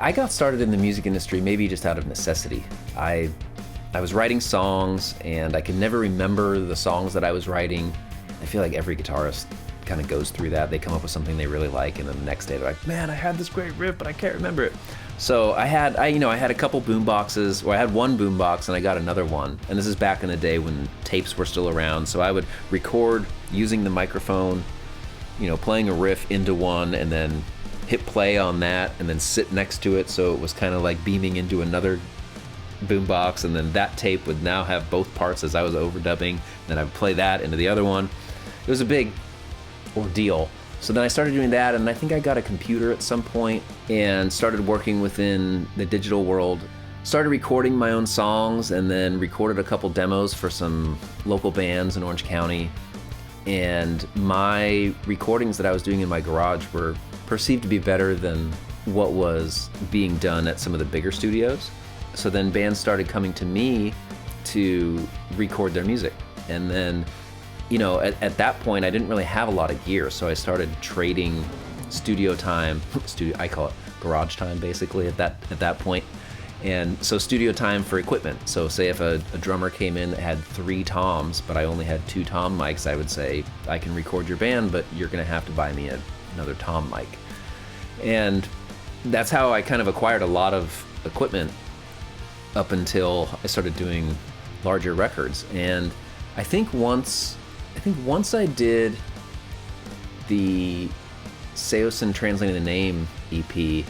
I got started in the music industry maybe just out of necessity. I was writing songs and I could never remember the songs that I was writing. I feel like every guitarist kind of goes through that. They come up with something they really like and then the next day they're like, man, I had this great riff, but I can't remember it. So I had a couple boom boxes, or I had one boom box and I got another one. And this is back in the day when tapes were still around. So I would record using the microphone, playing a riff into one and then hit play on that and then sit next to it. So it was kind of like beaming into another boom box, and then that tape would now have both parts as I was overdubbing. Then I would play that into the other one. It was a big ordeal. So then I started doing that, and I think I got a computer at some point and started working within the digital world. Started recording my own songs and then recorded a couple demos for some local bands in Orange County. And my recordings that I was doing in my garage were perceived to be better than what was being done at some of the bigger studios. So then bands started coming to me to record their music. And then at that point, I didn't really have a lot of gear, so I started trading studio time. I call it garage time, basically, at that point. And so studio time for equipment. So say if a drummer came in that had 3 toms, but I only had 2 tom mics, I would say, I can record your band, but you're going to have to buy me another tom mic. And that's how I kind of acquired a lot of equipment up until I started doing larger records. And I think once I did the Seosin Translating the Name EP,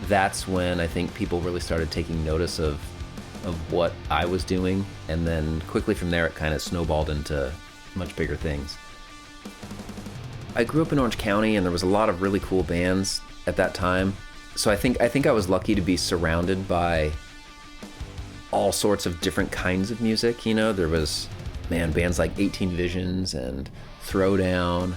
that's when I think people really started taking notice of what I was doing, and then quickly from there it kind of snowballed into much bigger things. I grew up in Orange County and there was a lot of really cool bands at that time, so I think I was lucky to be surrounded by all sorts of different kinds of music. There was bands like 18 Visions and Throwdown,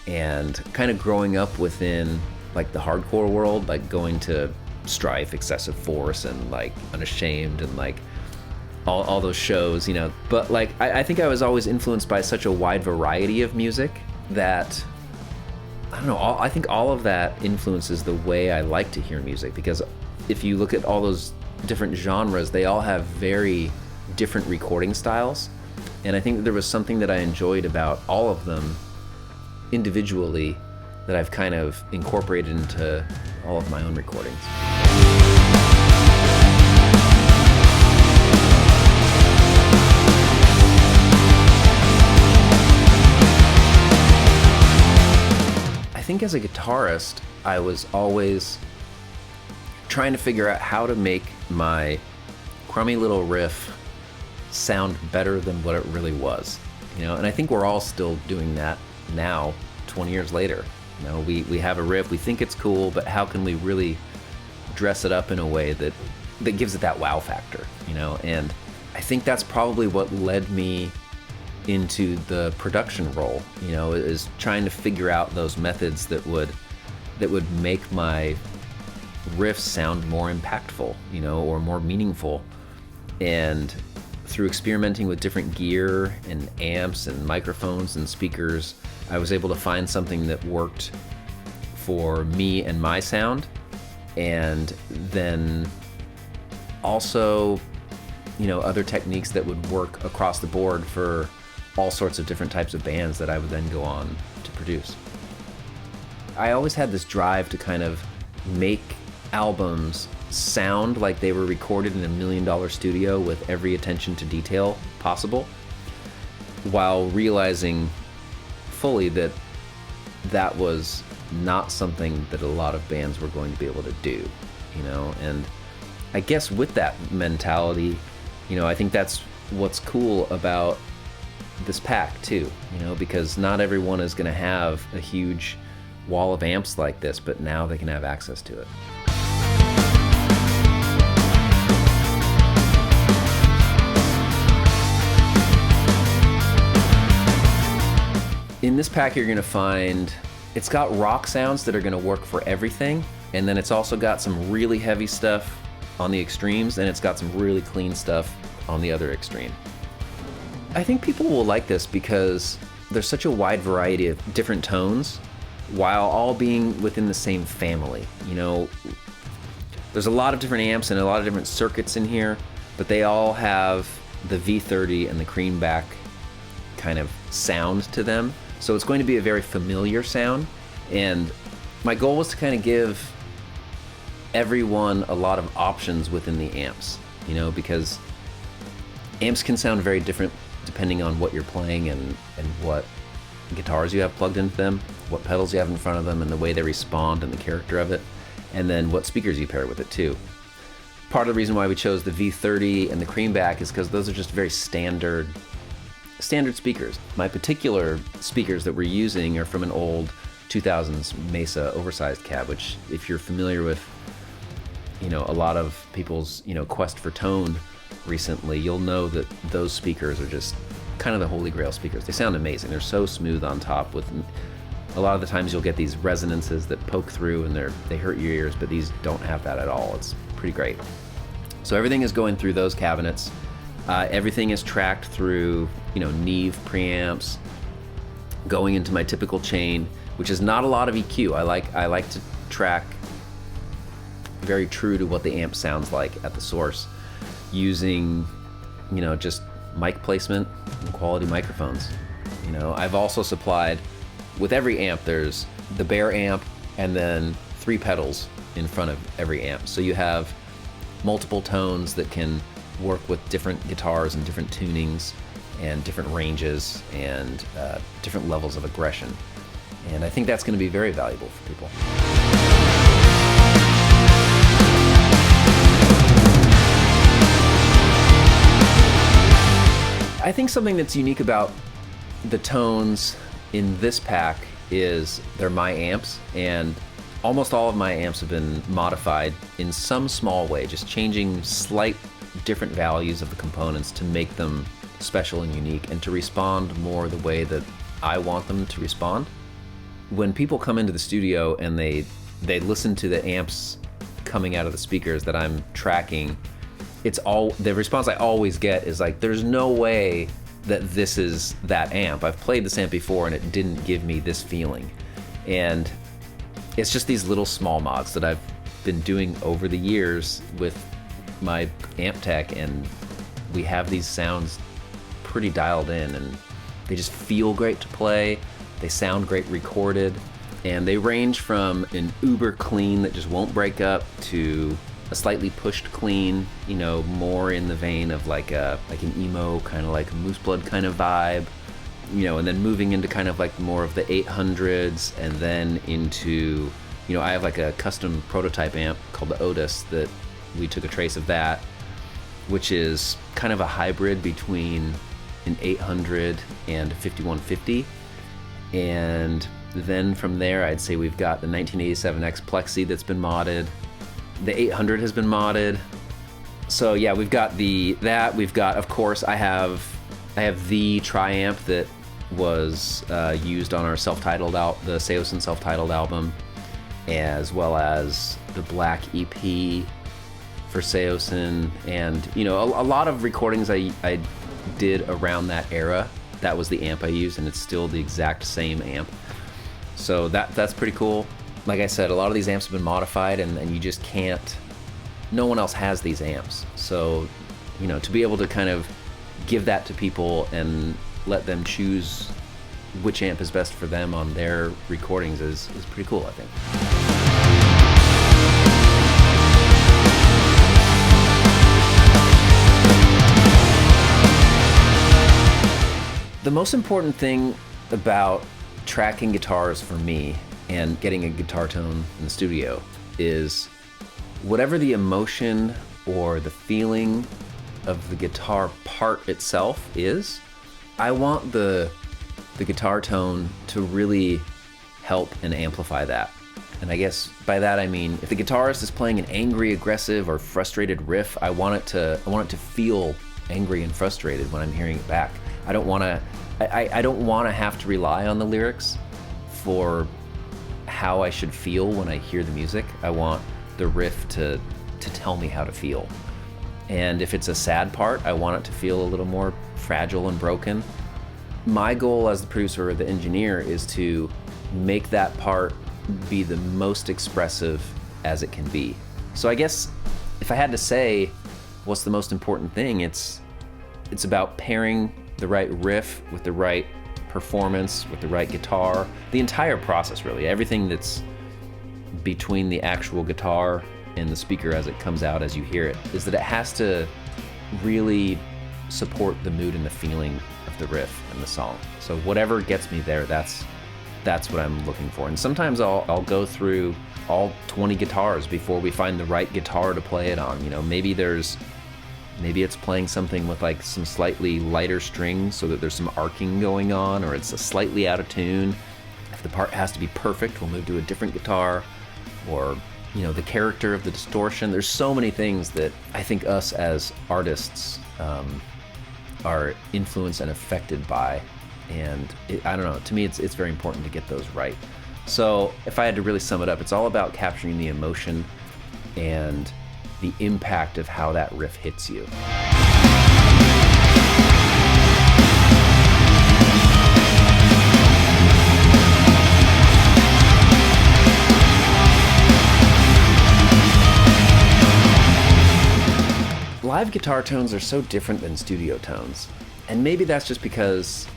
and kind of growing up within like the hardcore world, like going to Strife, Excessive Force, and like Unashamed, and like all those shows, But like I think I was always influenced by such a wide variety of music that I don't know. I think all of that influences the way I like to hear music, because if you look at all those different genres, they all have very different recording styles. And I think that there was something that I enjoyed about all of them individually that I've kind of incorporated into all of my own recordings. I think as a guitarist, I was always trying to figure out how to make my crummy little riff sound better than what it really was, and I think we're all still doing that now, 20 years later. We have a riff, we think it's cool, but how can we really dress it up in a way that gives it that wow factor, and I think that's probably what led me into the production role, is trying to figure out those methods that would make my riffs sound more impactful, or more meaningful. And through experimenting with different gear and amps and microphones and speakers, I was able to find something that worked for me and my sound. And then also, other techniques that would work across the board for all sorts of different types of bands that I would then go on to produce. I always had this drive to kind of make albums sound like they were recorded in $1 million studio with every attention to detail possible, while realizing fully that that was not something that a lot of bands were going to be able to do, and I guess with that mentality, I think that's what's cool about this pack too, because not everyone is going to have a huge wall of amps like this, but now they can have access to it. In this pack, you're going to find it's got rock sounds that are going to work for everything, and then it's also got some really heavy stuff on the extremes, and it's got some really clean stuff on the other extreme. I think people will like this because there's such a wide variety of different tones while all being within the same family. There's a lot of different amps and a lot of different circuits in here, but they all have the V30 and the Creamback kind of sound to them. So it's going to be a very familiar sound. And my goal was to kind of give everyone a lot of options within the amps, because amps can sound very different depending on what you're playing and what guitars you have plugged into them, what pedals you have in front of them, and the way they respond and the character of it, and then what speakers you pair with it too. Part of the reason why we chose the V30 and the Creamback is because those are just very standard speakers. My particular speakers that we're using are from an old 2000s Mesa oversized cab, which if you're familiar with, a lot of people's, quest for tone recently, you'll know that those speakers are just kind of the holy grail speakers. They sound amazing. They're so smooth on top. With a lot of the times you'll get these resonances that poke through and they hurt your ears, but these don't have that at all. It's pretty great. So everything is going through those cabinets. Everything is tracked through, Neve preamps, going into my typical chain, which is not a lot of EQ. I like to track very true to what the amp sounds like at the source, using, just mic placement and quality microphones. I've also supplied, with every amp, there's the bare amp and then 3 pedals in front of every amp. So you have multiple tones that can work with different guitars and different tunings and different ranges and different levels of aggression. And I think that's going to be very valuable for people. I think something that's unique about the tones in this pack is they're my amps, and almost all of my amps have been modified in some small way, just changing slight different values of the components to make them special and unique and to respond more the way that I want them to respond. When people come into the studio and they listen to the amps coming out of the speakers that I'm tracking, the response I always get is like, there's no way that this is that amp. I've played this amp before and it didn't give me this feeling. And it's just these little small mods that I've been doing over the years with my amp tech, and we have these sounds pretty dialed in and they just feel great to play. They sound great recorded, and they range from an uber clean that just won't break up to a slightly pushed clean, more in the vein of like an emo, kind of like Moose Blood kind of vibe, and then moving into kind of like more of the 800s, and then into, I have like a custom prototype amp called the Otis that we took a trace of that, which is kind of a hybrid between an 800 and a 5150. And then from there, I'd say we've got the 1987X Plexi that's been modded. The 800 has been modded. So yeah, we've got that. We've got, of course, I have the Triamp that was used on our the Seosin self-titled album, as well as the Black EP for Seosin, and a lot of recordings I did around that era. That was the amp I used, and it's still the exact same amp. So that's pretty cool. Like I said, a lot of these amps have been modified, and you just can't, no one else has these amps. So, to be able to kind of give that to people and let them choose which amp is best for them on their recordings is pretty cool, I think. The most important thing about tracking guitars for me and getting a guitar tone in the studio is whatever the emotion or the feeling of the guitar part itself is, I want the guitar tone to really help and amplify that. And I guess by that I mean, if the guitarist is playing an angry, aggressive, or frustrated riff, I want it to feel angry and frustrated when I'm hearing it back. I don't want to have to rely on the lyrics for how I should feel when I hear the music. I want the riff to tell me how to feel. And if it's a sad part, I want it to feel a little more fragile and broken. My goal as the producer or the engineer is to make that part be the most expressive as it can be. So I guess if I had to say what's the most important thing, it's about pairing the right riff with the right performance, with the right guitar, the entire process really, everything that's between the actual guitar and the speaker as it comes out as you hear it, is that it has to really support the mood and the feeling of the riff and the song. So whatever gets me there, that's what I'm looking for. And sometimes I'll go through all 20 guitars before we find the right guitar to play it on. You know, maybe it's playing something with like some slightly lighter strings so that there's some arcing going on, or it's a slightly out of tune. If the part has to be perfect, we'll move to a different guitar, or you know, the character of the distortion. There's so many things that I think us as artists are influenced and affected by, and I don't know, to me it's very important to get those right. So if I had to really sum it up, it's all about capturing the emotion and the impact of how that riff hits you. Live guitar tones are so different than studio tones, and maybe that's just because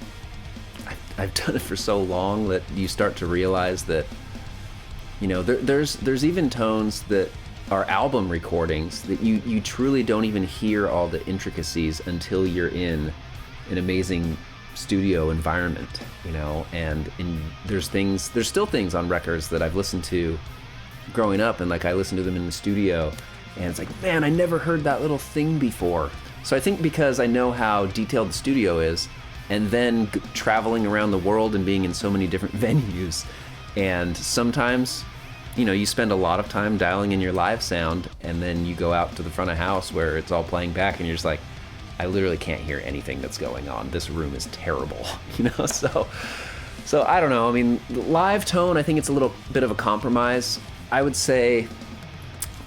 I've done it for so long that you start to realize that, you know, there's even tones that are album recordings that you truly don't even hear all the intricacies until you're in an amazing studio environment, you know. And there's still things on records that I've listened to growing up, and like I listen to them in the studio, and it's like, man, I never heard that little thing before. So I think because I know how detailed the studio is, and then traveling around the world and being in so many different venues, and sometimes, you know, you spend a lot of time dialing in your live sound, and then you go out to the front of house where it's all playing back, and you're just like, I literally can't hear anything that's going on. This room is terrible, you know? So I don't know. I mean, live tone, I think it's a little bit of a compromise. I would say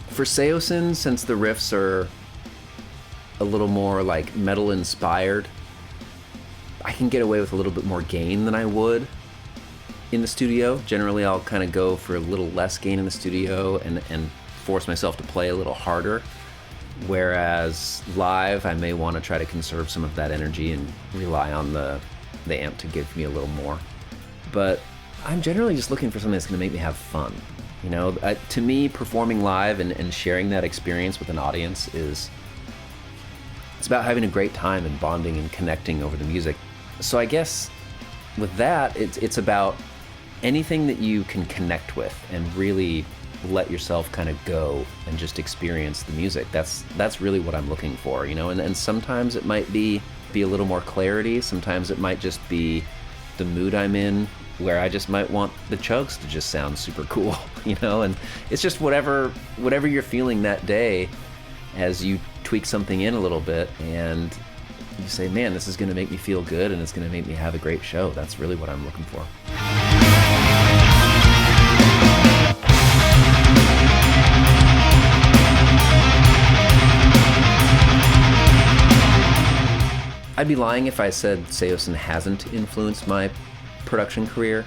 for Seosin, since the riffs are a little more like metal inspired, I can get away with a little bit more gain than I would in the studio. Generally, I'll kind of go for a little less gain in the studio and force myself to play a little harder. Whereas live, I may want to try to conserve some of that energy and rely on the amp to give me a little more. But I'm generally just looking for something that's going to make me have fun. You know, to me, performing live and sharing that experience with an audience it's about having a great time and bonding and connecting over the music. So I guess with that, it's about anything that you can connect with and really let yourself kind of go and just experience the music. That's really what I'm looking for, you know. And sometimes it might be a little more clarity. Sometimes it might just be the mood I'm in, where I just might want the chugs to just sound super cool, you know. And it's just whatever you're feeling that day, as you tweak something in a little bit and you say, man, this is going to make me feel good and it's going to make me have a great show. That's really what I'm looking for. I'd be lying if I said Seosin hasn't influenced my production career.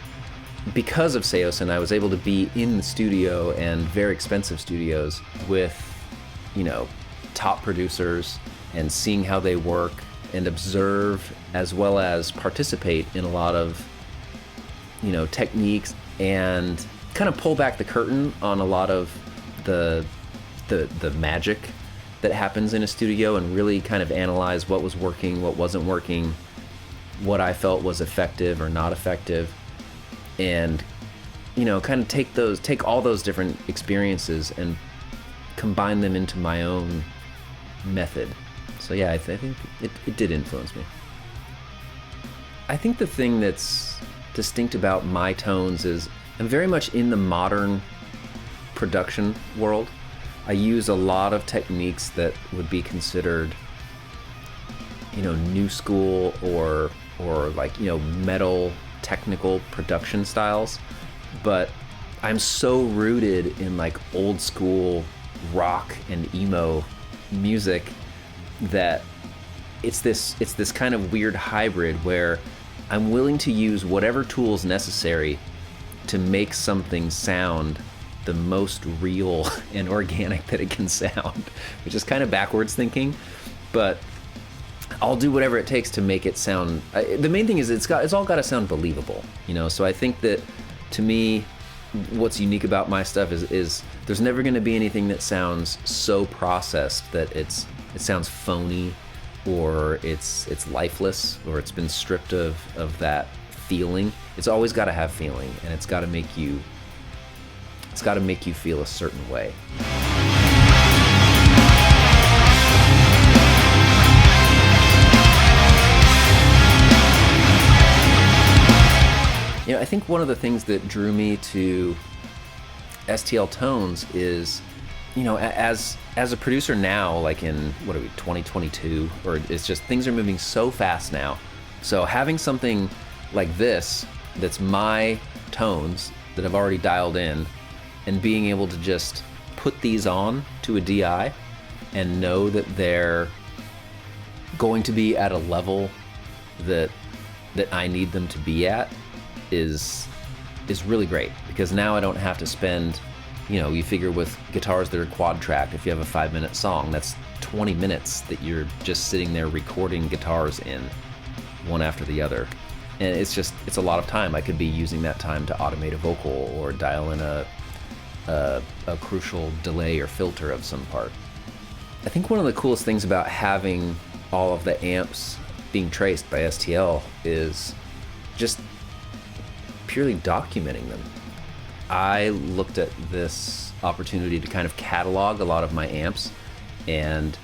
Because of Seosin, I was able to be in the studio, and very expensive studios, with, you know, top producers, and seeing how they work and observe, as well as participate in a lot of, you know, techniques, and kind of pull back the curtain on a lot of the magic that happens in a studio, and really kind of analyze what was working, what wasn't working, what I felt was effective or not effective, and, you know, kind of take all those different experiences and combine them into my own method. So yeah, I think it did influence me. I think the thing that's distinct about my tones is I'm very much in the modern production world. I use a lot of techniques that would be considered, you know, new school or like, you know, metal technical production styles, but I'm so rooted in like old school rock and emo music that it's this kind of weird hybrid where I'm willing to use whatever tools necessary to make something sound the most real and organic that it can sound, which is kind of backwards thinking, but I'll do whatever it takes to make it sound. The main thing is it's all got to sound believable, you know. So I think that, to me, what's unique about my stuff is there's never going to be anything that sounds so processed that it sounds phony, or it's lifeless, or it's been stripped of that feeling. It's always got to have feeling, and it's got to make you feel a certain way. You know, I think one of the things that drew me to STL Tones is, you know, as a producer now, like in, 2022, or it's just, things are moving so fast now. So having something like this, that's my tones that I've already dialed in, and being able to just put these on to a DI and know that they're going to be at a level that I need them to be at is really great, because now I don't have to spend, you know, you figure with guitars that are quad tracked, if you have a 5-minute song, that's 20 minutes that you're just sitting there recording guitars in, one after the other. And it's a lot of time. I could be using that time to automate a vocal or dial in a crucial delay or filter of some part. I think one of the coolest things about having all of the amps being traced by STL is just purely documenting them. I looked at this opportunity to kind of catalog a lot of my amps, and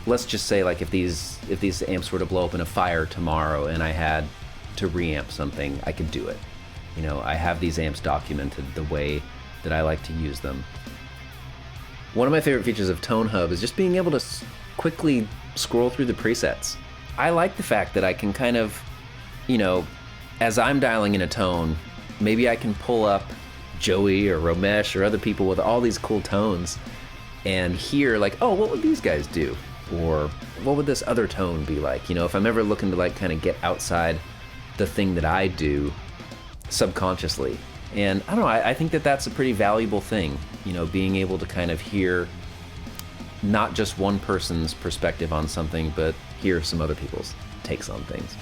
let's just say, like, if these amps were to blow up in a fire tomorrow and I had to reamp something, I could do it. You know, I have these amps documented the way that I like to use them. One of my favorite features of ToneHub is just being able to quickly scroll through the presets. I like the fact that I can kind of, you know, as I'm dialing in a tone, maybe I can pull up Joey or Romesh or other people with all these cool tones and hear, like, oh, what would these guys do? Or what would this other tone be like? You know, if I'm ever looking to, like, kind of get outside the thing that I do subconsciously. And I don't know, I think that that's a pretty valuable thing, you know, being able to kind of hear not just one person's perspective on something, but hear some other people's takes on things.